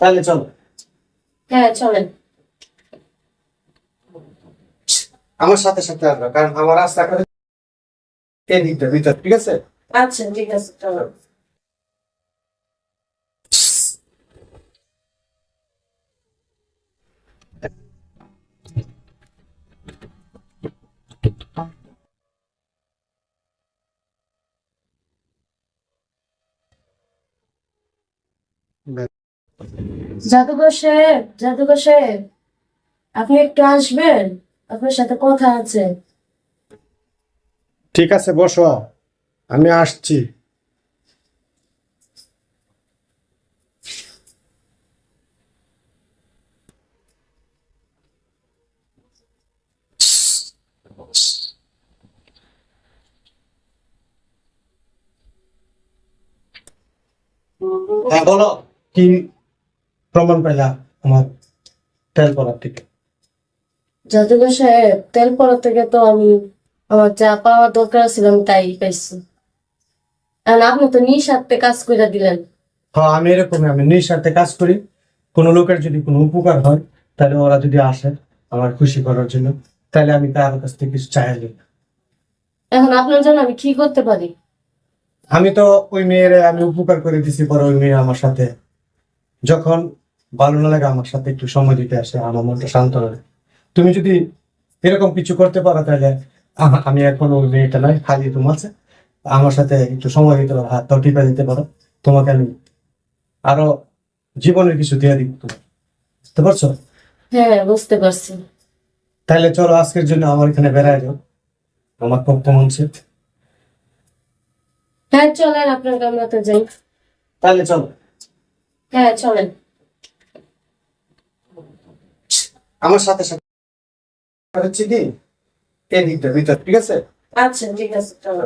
তাহলে চলো। হ্যাঁ চলেন। আমার সাথে সাথে আসবে, কারণ আমার রাস্তাটা এদিকটা ভিতর, ঠিক আছে? আচ্ছা ঠিক আছে চলো। জাদুঘর সাহেব, জাদুঘর সাহেব, আপনি একটু আসবেন, আপনার সাথে কথা আছে। ঠিক আছে, বসো, আমি আসছি। হ্যাঁ বলো, কি প্রমাণ পাইলা আমার তেল করার থেকে? জাদুঘর সাহেব, তেল পড়া থেকে তো আমি আমার যা পাওয়ার দরকার ছিল আমি তাই পাইছি। আর আপনি তো নিঃস্বার্থে কাজ করে দিলেন। হ্যাঁ, আমি এরকমই, আমি নিঃস্বার্থে কাজ করি। কোনো লোকের যদি কোনো উপকার হয়, তাহলে ওরা যদি আসে আমার খুশি করার জন্য, তাহলে আমি তার কাছ থেকে কিছু চাই না। এখন আপনার জন্য আমি কি করতে পারি? আমি তো ওই মেয়ের আমি উপকার করে দিছি, পরে ওই মেয়ে আমার সাথে যখন ভালো না লাগে আমার সাথে একটু সময় দিতে আসে, আমার মনটা শান্ত হয়। তুমি যদি এরকম কিছু করতে পারো, তাহলে আমি এখন ওই মেয়েটা নয়, খালি তোমার আছে, আমার সাথে একটু সময় দিতে পারো, হাতটাও টিপে দিতে পারো, তোমাকে আমি আরো জীবনের কিছু দিয়ে দিব তোমার। বুঝতে পারছো? হ্যাঁ বুঝতে পারছি। তাহলে চলো, আজকের জন্য আমার এখানে বেড়ায় যাও, আমার খুব মন চায়। হ্যাঁ চলেন, আপনার কামরাতে যাই। তাহলে চলো। হ্যাঁ চলেন। আমার সাথে সাথে হচ্ছে কি এদিকটা ভিতর, ঠিক আছে? আচ্ছা ঠিক আছে চলো।